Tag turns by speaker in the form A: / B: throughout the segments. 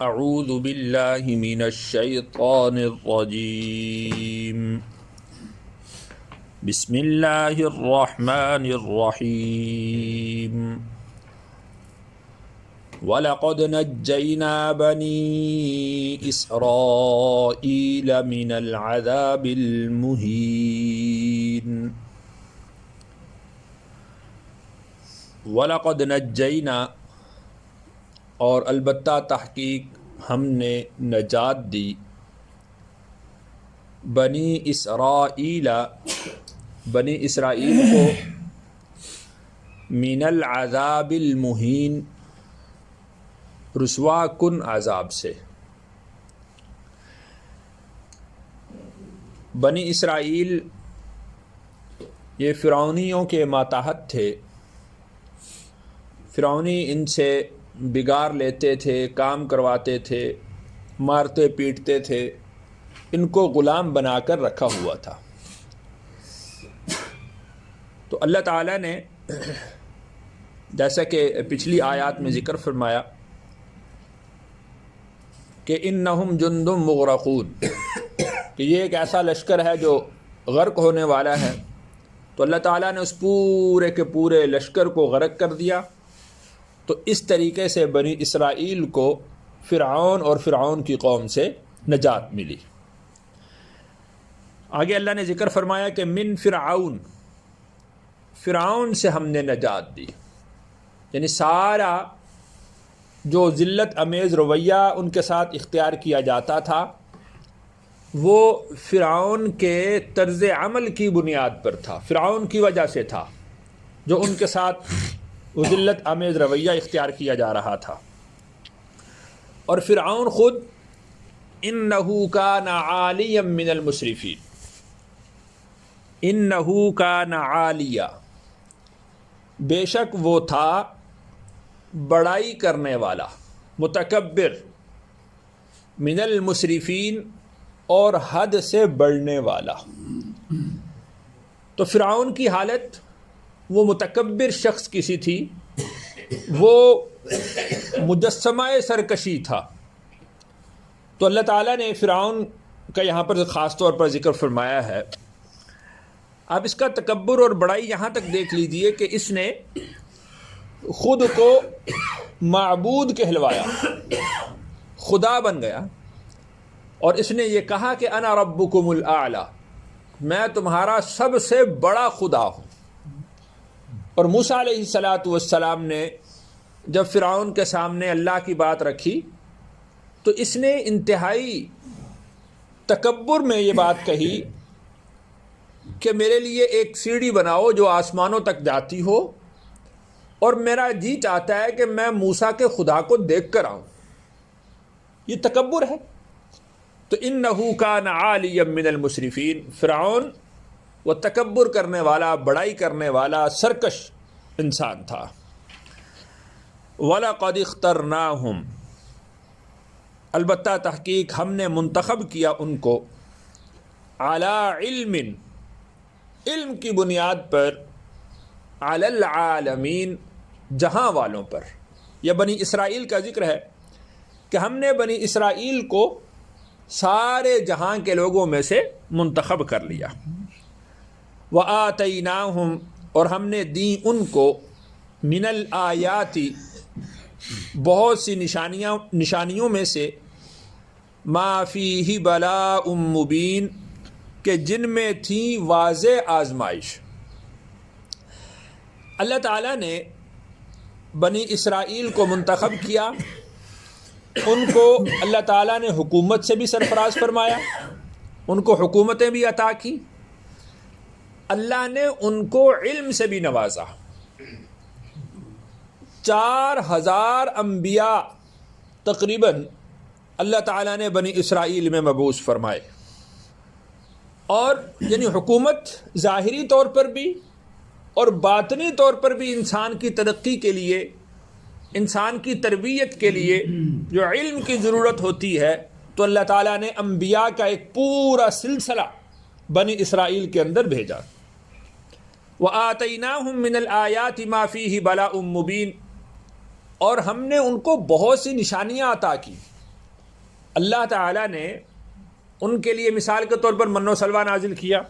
A: اعوذ باللہ من الشیطان الرجیم بسم اللہ الرحمن الرحیم وَلَقَدْ نَجَّيْنَا بَنِي إِسْرَائِيلَ مِنَ الْعَذَابِ الْمُهِينِ وَلَقَدْ نَجَّيْنَا اور البتہ تحقیق ہم نے نجات دی بنی اسرائیل کو من العذاب المہین رسوا کن عذاب سے۔ بنی اسرائیل یہ فرعونیوں کے ماتحت تھے، فرعونی ان سے بگاڑ لیتے تھے، کام کرواتے تھے، مارتے پیٹتے تھے، ان کو غلام بنا کر رکھا ہوا تھا۔ تو اللہ تعالیٰ نے جیسا کہ پچھلی آیات میں ذکر فرمایا کہ انہم جند مغرقون، کہ یہ ایک ایسا لشکر ہے جو غرق ہونے والا ہے، تو اللہ تعالیٰ نے اس پورے کے پورے لشکر کو غرق کر دیا۔ تو اس طریقے سے بنی اسرائیل کو فرعون اور فرعون کی قوم سے نجات ملی۔ آگے اللہ نے ذکر فرمایا کہ من فرعون، فرعون سے ہم نے نجات دی، یعنی سارا جو ذلت امیز رویہ ان کے ساتھ اختیار کیا جاتا تھا وہ فرعون کے طرز عمل کی بنیاد پر تھا، فرعون کی وجہ سے تھا جو ان کے ساتھ وہ ذلت امیز رویہ اختیار کیا جا رہا تھا۔ اور فرعون خود انہ کان عالیا من المسرفین، انہ کان عالیا، بے شک وہ تھا بڑائی کرنے والا، متکبر، من المسرفین اور حد سے بڑھنے والا۔ تو فرعون کی حالت وہ متکبر شخص کسی تھی، وہ مجسمہ سرکشی تھا۔ تو اللہ تعالیٰ نے فرعون کا یہاں پر خاص طور پر ذکر فرمایا ہے۔ اب اس کا تکبر اور بڑائی یہاں تک دیکھ لیجئے کہ اس نے خود کو معبود کہلوایا، خدا بن گیا، اور اس نے یہ کہا کہ انا ربکم الاعلی، میں تمہارا سب سے بڑا خدا ہوں۔ اور موسیٰ علیہ السلام نے جب فرعون کے سامنے اللہ کی بات رکھی تو اس نے انتہائی تکبر میں یہ بات کہی کہ میرے لیے ایک سیڑھی بناؤ جو آسمانوں تک جاتی ہو، اور میرا جی چاہتا ہے کہ میں موسیٰ کے خدا کو دیکھ کر آؤں۔ یہ تکبر ہے۔ تو انہ کان عالیا من المسرفین، فرعون وہ تکبر کرنے والا، بڑائی کرنے والا، سرکش انسان تھا۔ وَلَقَدِ اخْتَرْنَاهُمْ، البتہ تحقیق ہم نے منتخب کیا ان کو، عَلَىٰ عِلْمٍ، علم کی بنیاد پر، عَلَى الْعَالَمِينَ، جہاں والوں پر۔ یہ بنی اسرائیل کا ذکر ہے کہ ہم نے بنی اسرائیل کو سارے جہاں کے لوگوں میں سے منتخب کر لیا۔ وَآتَيْنَاهُمْ، اور ہم نے دی ان کو، من الآیات، بہت سی نشانیوں میں سے، ما فیہ بلاء مبین، کہ جن میں تھی واضح آزمائش۔ اللہ تعالیٰ نے بنی اسرائیل کو منتخب کیا، ان کو اللہ تعالیٰ نے حکومت سے بھی سرفراز فرمایا، ان کو حکومتیں بھی عطا کی، اللہ نے ان کو علم سے بھی نوازا۔ 4000 انبیاء تقریباً اللہ تعالیٰ نے بنی اسرائیل میں مبعوث فرمائے، اور یعنی حکومت ظاہری طور پر بھی اور باطنی طور پر بھی انسان کی ترقی کے لیے، انسان کی تربیت کے لیے جو علم کی ضرورت ہوتی ہے، تو اللہ تعالیٰ نے انبیاء کا ایک پورا سلسلہ بنی اسرائیل کے اندر بھیجا۔ وَآتَيْنَاهُمْ مِنَ الْآيَاتِ مَا فِيهِ بَلَاءٌ مُبِينٌ، اور ہم نے ان کو بہت سی نشانیاں عطا کی، اللہ تعالیٰ نے ان کے لیے مثال کے طور پر من و سلوہ نازل کیا.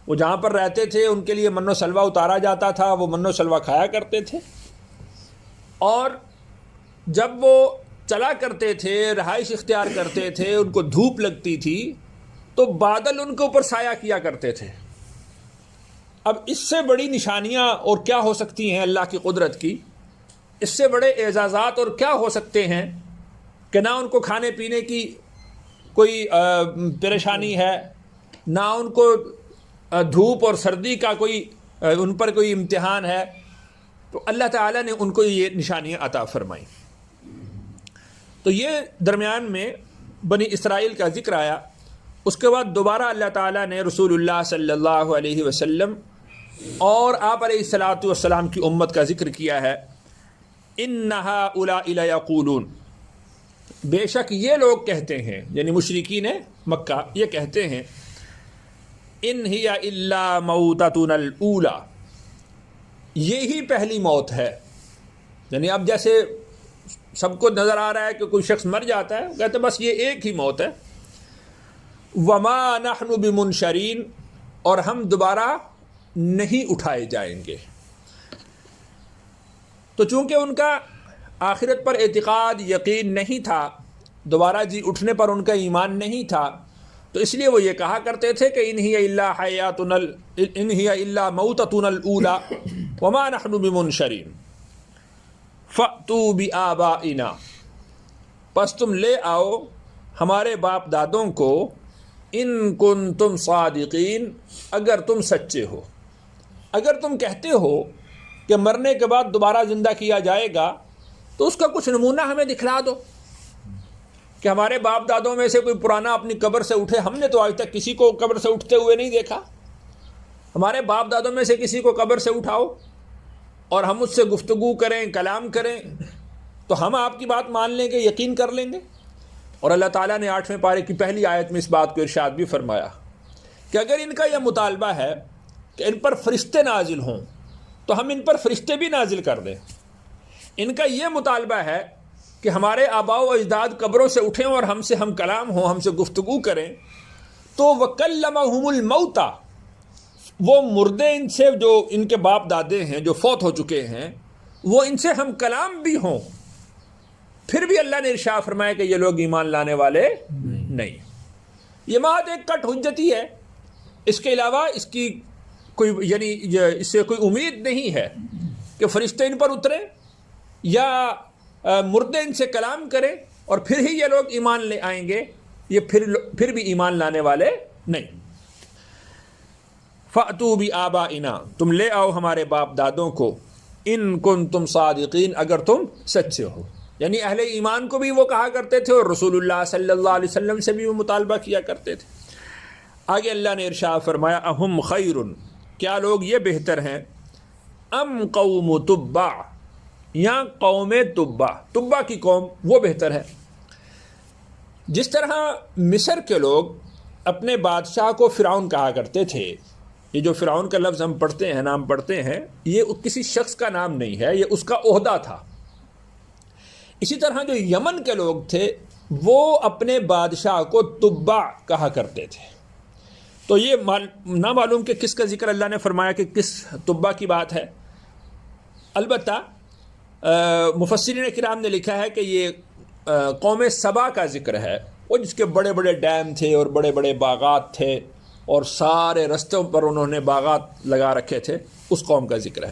A: وہ جہاں پر رہتے تھے ان کے لیے من و سلوہ اتارا جاتا تھا، وہ من و سلوہ کھایا کرتے تھے، اور جب وہ چلا کرتے تھے، رہائش اختیار کرتے تھے، ان کو دھوپ لگتی تھی تو بادل ان کے اوپر سایہ کیا کرتے تھے. اب اس سے بڑی نشانیاں اور کیا ہو سکتی ہیں اللہ کی قدرت کی؟ اس سے بڑے اعزازات اور کیا ہو سکتے ہیں کہ نہ ان کو کھانے پینے کی کوئی پریشانی ہے، نہ ان کو دھوپ اور سردی کا کوئی ان پر کوئی امتحان ہے. تو اللہ تعالیٰ نے ان کو یہ نشانیاں عطا فرمائیں. تو یہ درمیان میں بنی اسرائیل کا ذکر آیا. اس کے بعد دوبارہ اللہ تعالیٰ نے رسول اللہ صلی اللہ علیہ وسلم اور آپ علیہ الصلاۃ والسلام کی امت کا ذکر کیا ہے. اِنَّ هَٰؤُلَاءِ لَيَقُولُونَ، بے شک یہ لوگ کہتے ہیں، یعنی مشرکین مکہ یہ کہتے ہیں، اِنْ هِيَ إِلَّا مَوْتَتُنَا الْأُولَىٰ، یہی پہلی موت ہے. یعنی اب جیسے سب کو نظر آ رہا ہے کہ کوئی شخص مر جاتا ہے، کہتے بس یہ ایک ہی موت ہے. وَمَا نَحْنُ بِمُنشَرِينَ، اور ہم دوبارہ نہیں اٹھائے جائیں گے. تو چونکہ ان کا آخرت پر اعتقاد یقین نہیں تھا، دوبارہ جی اٹھنے پر ان کا ایمان نہیں تھا، تو اس لیے وہ یہ کہا کرتے تھے کہ اِنْ هِيَ إِلَّا مَوْتَتُنَا الْأُولَىٰ وَمَا نَحْنُ بِمُنشَرِينَ فَأْتُوا بِآبَائِنَا، پس تم لے آؤ ہمارے باپ دادوں کو، اِن كُنتُمْ صَادِقِينَ، اگر تم سچے ہو. اگر تم کہتے ہو کہ مرنے کے بعد دوبارہ زندہ کیا جائے گا تو اس کا کچھ نمونہ ہمیں دکھلا دو کہ ہمارے باپ دادوں میں سے کوئی پرانا اپنی قبر سے اٹھے. ہم نے تو آج تک کسی کو قبر سے اٹھتے ہوئے نہیں دیکھا. ہمارے باپ دادوں میں سے کسی کو قبر سے اٹھاؤ اور ہم اس سے گفتگو کریں، کلام کریں، تو ہم آپ کی بات مان لیں گے، یقین کر لیں گے. اور اللہ تعالیٰ نے 8ویں پارے کی پہلی آیت میں اس بات کو ارشاد بھی فرمایا کہ اگر ان کا یہ مطالبہ ہے کہ ان پر فرشتے نازل ہوں تو ہم ان پر فرشتے بھی نازل کر دیں. ان کا یہ مطالبہ ہے کہ ہمارے آباء و اجداد قبروں سے اٹھیں اور ہم سے ہم کلام ہوں، ہم سے گفتگو کریں، تو وَكَلَّمَهُمُ الْمَوْتَى، وہ مردے ان سے جو ان کے باپ دادے ہیں جو فوت ہو چکے ہیں، وہ ان سے ہم کلام بھی ہوں، پھر بھی اللہ نے ارشاد فرمایا کہ یہ لوگ ایمان لانے والے نہیں. یہ بات ایک کٹ حجتی ہے، اس کے علاوہ اس کی کوئی یعنی اس سے کوئی امید نہیں ہے کہ فرشتے ان پر اترے یا مردے ان سے کلام کریں اور پھر ہی یہ لوگ ایمان لے آئیں گے. یہ پھر بھی ایمان لانے والے نہیں. فَأْتُوا بِآبَائِنَا، تم لے آؤ ہمارے باپ دادوں کو، اِن كُنتُمْ صَادِقِينَ، اگر تم سچے ہو. یعنی اہل ایمان کو بھی وہ کہا کرتے تھے اور رسول اللہ صلی اللہ علیہ وسلم سے بھی وہ مطالبہ کیا کرتے تھے. آگے اللہ نے ارشاد فرمایا اہم خیر، کیا لوگ یہ بہتر ہیں، ام قوم تبع، یا قوم تبع، تبع کی قوم وہ بہتر ہے. جس طرح مصر کے لوگ اپنے بادشاہ کو فرعون کہا کرتے تھے، یہ جو فرعون کا لفظ ہم پڑھتے ہیں، نام پڑھتے ہیں، یہ کسی شخص کا نام نہیں ہے، یہ اس کا عہدہ تھا. اسی طرح جو یمن کے لوگ تھے وہ اپنے بادشاہ کو تبع کہا کرتے تھے. تو یہ نہ معلوم کہ کس کا ذکر اللہ نے فرمایا کہ کس تبع کی بات ہے. البتہ مفسرین کرام نے لکھا ہے کہ یہ قوم سبا کا ذکر ہے، وہ جس کے بڑے بڑے ڈیم تھے اور بڑے بڑے باغات تھے اور سارے رستوں پر انہوں نے باغات لگا رکھے تھے، اس قوم کا ذکر ہے.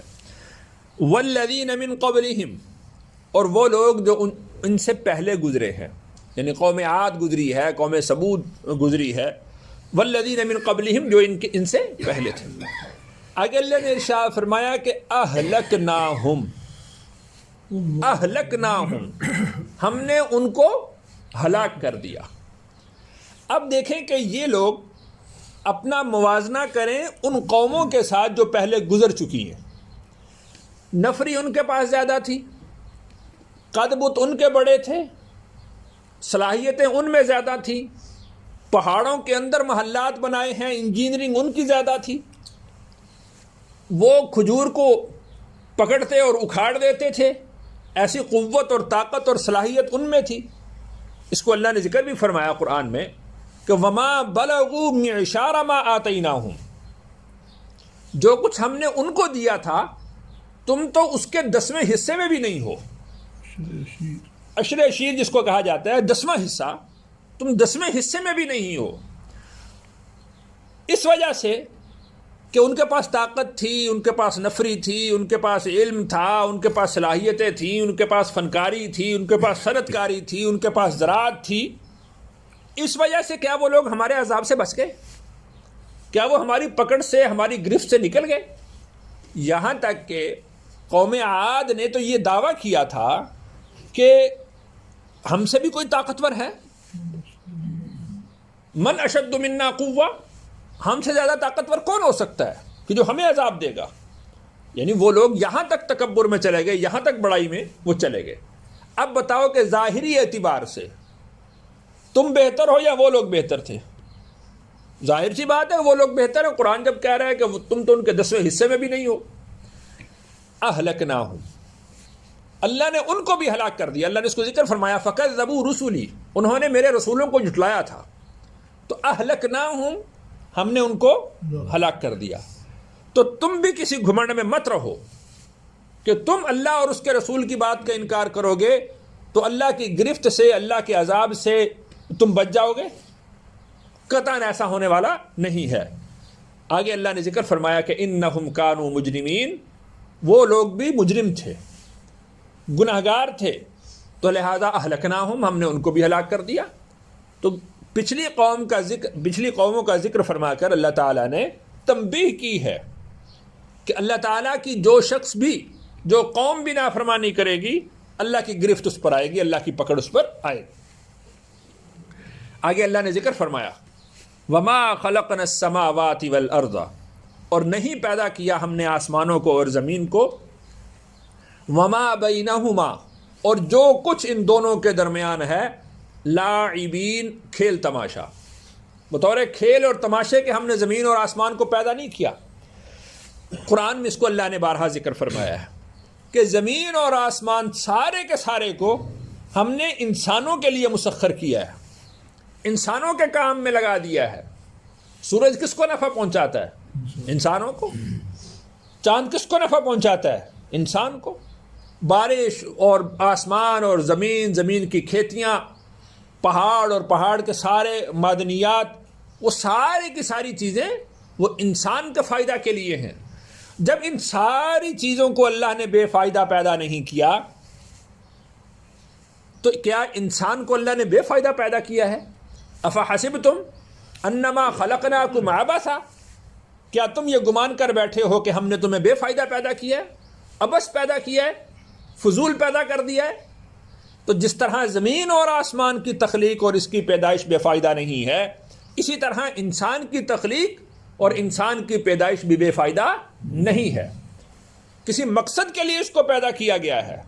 A: والذین من قبلہم، اور وہ لوگ جو ان سے پہلے گزرے ہیں، یعنی قوم عاد گزری ہے، قوم ثمود گزری ہے. والذین من قبلہم، جو ان سے پہلے تھے. آگے اللہ نے ارشاد فرمایا کہ اہلکناہم، اہلکناہم، ہم نے ان کو ہلاک کر دیا. اب دیکھیں کہ یہ لوگ اپنا موازنہ کریں ان قوموں کے ساتھ جو پہلے گزر چکی ہیں. نفری ان کے پاس زیادہ تھی، قد بت ان کے بڑے تھے، صلاحیتیں ان میں زیادہ تھیں، پہاڑوں کے اندر محلات بنائے ہیں، انجینئرنگ ان کی زیادہ تھی، وہ کھجور کو پکڑتے اور اکھاڑ دیتے تھے، ایسی قوت اور طاقت اور صلاحیت ان میں تھی. اس کو اللہ نے ذکر بھی فرمایا قرآن میں کہ وما بلغوا معشار ما آتیناہم، جو کچھ ہم نے ان کو دیا تھا تم تو اس کے 10ویں حصے میں بھی نہیں ہو. عشر عشیر جس کو کہا جاتا ہے 10واں حصہ، تم 10ویں حصے میں بھی نہیں ہو. اس وجہ سے کہ ان کے پاس طاقت تھی، ان کے پاس نفری تھی، ان کے پاس علم تھا، ان کے پاس صلاحیتیں تھیں، ان کے پاس فنکاری تھی، ان کے پاس صنعت کاری تھی، ان کے پاس زراعت تھی. اس وجہ سے کیا وہ لوگ ہمارے عذاب سے بچ گئے؟ کیا وہ ہماری پکڑ سے، ہماری گرفت سے نکل گئے؟ یہاں تک کہ قوم عاد نے تو یہ دعویٰ کیا تھا کہ ہم سے بھی کوئی طاقتور ہے، من اشد منا قوہ، ہم سے زیادہ طاقتور کون ہو سکتا ہے کہ جو ہمیں عذاب دے گا. یعنی وہ لوگ یہاں تک تکبر میں چلے گئے، یہاں تک بڑائی میں وہ چلے گئے. اب بتاؤ کہ ظاہری اعتبار سے تم بہتر ہو یا وہ لوگ بہتر تھے؟ ظاہر سی بات ہے وہ لوگ بہتر ہیں. قرآن جب کہہ رہا ہے کہ تم تو ان کے 10ویں حصے میں بھی نہیں ہو. اہلکناہم، اللہ نے ان کو بھی ہلاک کر دیا. اللہ نے اس کو ذکر فرمایا فکذبوا رسلی، انہوں نے میرے رسولوں کو جھٹلایا تھا. تو اہلکناہم، ہم نے ان کو ہلاک کر دیا. تو تم بھی کسی گھمنڈ میں مت رہو کہ تم اللہ اور اس کے رسول کی بات کا انکار کرو گے تو اللہ کی گرفت سے، اللہ کے عذاب سے تم بچ جاؤ گے. قطعاً ایسا ہونے والا نہیں ہے. آگے اللہ نے ذکر فرمایا کہ انہم کانوا مجرمین، وہ لوگ بھی مجرم تھے، گناہگار تھے، تو لہذا اہلکناہم، ہم نے ان کو بھی ہلاک کر دیا. تو پچھلی قوموں کا ذکر فرما کر اللہ تعالیٰ نے تنبیہ کی ہے کہ اللہ تعالیٰ کی جو شخص بھی، جو قوم بھی نافرمانی کرے گی، اللہ کی گرفت اس پر آئے گی، اللہ کی پکڑ اس پر آئے گی. آگے اللہ نے ذکر فرمایا وما خلقنا السماوات والارض، اور نہیں پیدا کیا ہم نے آسمانوں کو اور زمین کو، وما بینہما، اور جو کچھ ان دونوں کے درمیان ہے، لاعبین، کھیل تماشا. بطور کھیل اور تماشے کے ہم نے زمین اور آسمان کو پیدا نہیں کیا. قرآن میں اس کو اللہ نے بارہا ذکر فرمایا ہے کہ زمین اور آسمان سارے کے سارے کو ہم نے انسانوں کے لیے مسخر کیا ہے، انسانوں کے کام میں لگا دیا ہے. سورج کس کو نفع پہنچاتا ہے؟ انسانوں کو. چاند کس کو نفع پہنچاتا ہے؟ انسان کو. بارش اور آسمان اور زمین کی کھیتیاں، پہاڑ اور پہاڑ کے سارے معدنیات، وہ ساری کی ساری چیزیں وہ انسان کے فائدہ کے لیے ہیں. جب ان ساری چیزوں کو اللہ نے بے فائدہ پیدا نہیں کیا تو کیا انسان کو اللہ نے بے فائدہ پیدا کیا ہے؟ افحسبتم انما خلقناکم عبثا، کیا تم یہ گمان کر بیٹھے ہو کہ ہم نے تمہیں بے فائدہ پیدا کیا ہے، عبث پیدا کیا ہے، فضول پیدا کر دیا ہے؟ تو جس طرح زمین اور آسمان کی تخلیق اور اس کی پیدائش بے فائدہ نہیں ہے، اسی طرح انسان کی تخلیق اور انسان کی پیدائش بھی بے فائدہ نہیں ہے. کسی مقصد کے لیے اس کو پیدا کیا گیا ہے،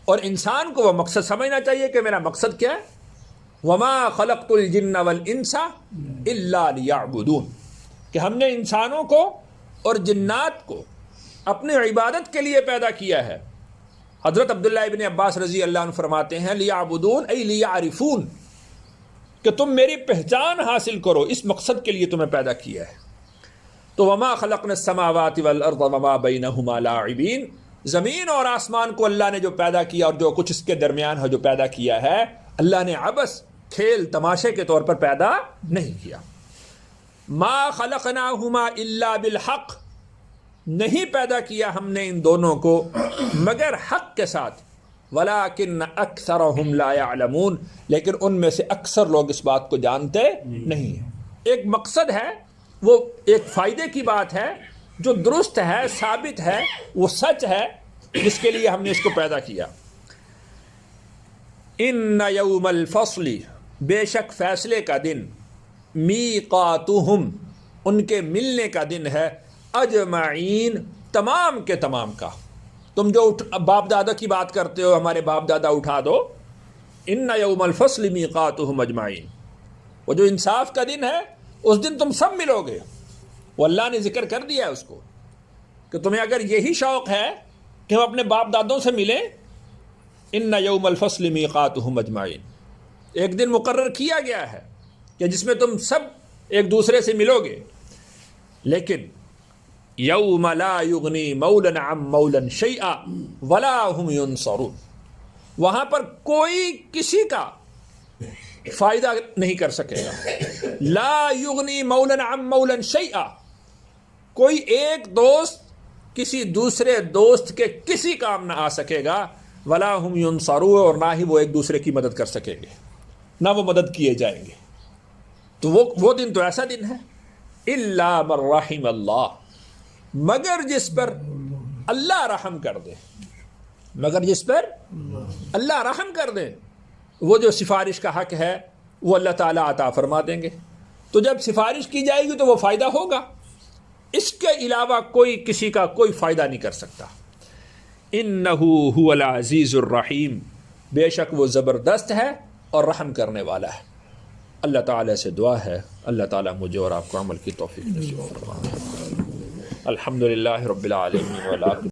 A: اور انسان کو وہ مقصد سمجھنا چاہیے کہ میرا مقصد کیا ہے. وما خلقت الجن والانس الا لیعبدون، کہ ہم نے انسانوں کو اور جنات کو اپنی عبادت کے لیے پیدا کیا ہے. حضرت عبداللہ ابن عباس رضی اللہ عنہ فرماتے ہیں لیعبدون ای لیعرفون، کہ تم میری پہچان حاصل کرو، اس مقصد کے لیے تمہیں پیدا کیا ہے. تو وما خلقنا السماوات والارض وما بینہما لاعبین، زمین اور آسمان کو اللہ نے جو پیدا کیا اور جو کچھ اس کے درمیان ہے جو پیدا کیا ہے، اللہ نے عبث، کھیل تماشے کے طور پر پیدا نہیں کیا. ما خلقناہما الا بالحق، نہیں پیدا کیا ہم نے ان دونوں کو مگر حق کے ساتھ. ولیکن اکثرہم لا یعلمون، لیکن ان میں سے اکثر لوگ اس بات کو جانتے نہیں ہیں. ایک مقصد ہے، وہ ایک فائدے کی بات ہے جو درست ہے، ثابت ہے، وہ سچ ہے، جس کے لیے ہم نے اس کو پیدا کیا. ان یوم الفصل، بے شک فیصلے کا دن، میقاتہم، ان کے ملنے کا دن ہے، اجمعین، تمام کے تمام کا. تم جو باپ دادا کی بات کرتے ہو، ہمارے باپ دادا اٹھا دو، ان یوم الفصل میقاتہم اجمعین، وہ جو انصاف کا دن ہے اس دن تم سب ملو گے. وہ اللہ نے ذکر کر دیا ہے اس کو کہ تمہیں اگر یہی شوق ہے کہ ہم اپنے باپ دادوں سے ملیں، ان یوم الفصل میقاتہم اجمعین، ایک دن مقرر کیا گیا ہے کہ جس میں تم سب ایک دوسرے سے ملو گے، لیکن یوم لا یغنی مولا عن مولا شیئا ولا هم ینصرون، وہاں پر کوئی کسی کا فائدہ نہیں کر سکے گا. لا یغنی مولا عن مولا شیئا، کوئی ایک دوست کسی دوسرے دوست کے کسی کام نہ آ سکے گا. ولا هم ینصرون، اور نہ ہی وہ ایک دوسرے کی مدد کر سکیں گے، نہ وہ مدد کیے جائیں گے. تو وہ دن تو ایسا دن ہے، الا من رحم اللہ، مگر جس پر اللہ رحم کر دے، مگر جس پر اللہ رحم کر دے، وہ جو سفارش کا حق ہے وہ اللہ تعالیٰ عطا فرما دیں گے. تو جب سفارش کی جائے گی تو وہ فائدہ ہوگا، اس کے علاوہ کوئی کسی کا کوئی فائدہ نہیں کر سکتا. انہ هو العزیز الرحیم، بے شک وہ زبردست ہے اور رحم کرنے والا ہے. اللہ تعالیٰ سے دعا ہے اللہ تعالیٰ مجھے اور آپ کو عمل کی توفیق نصیب فرمائے. الحمدللہ رب العالمین.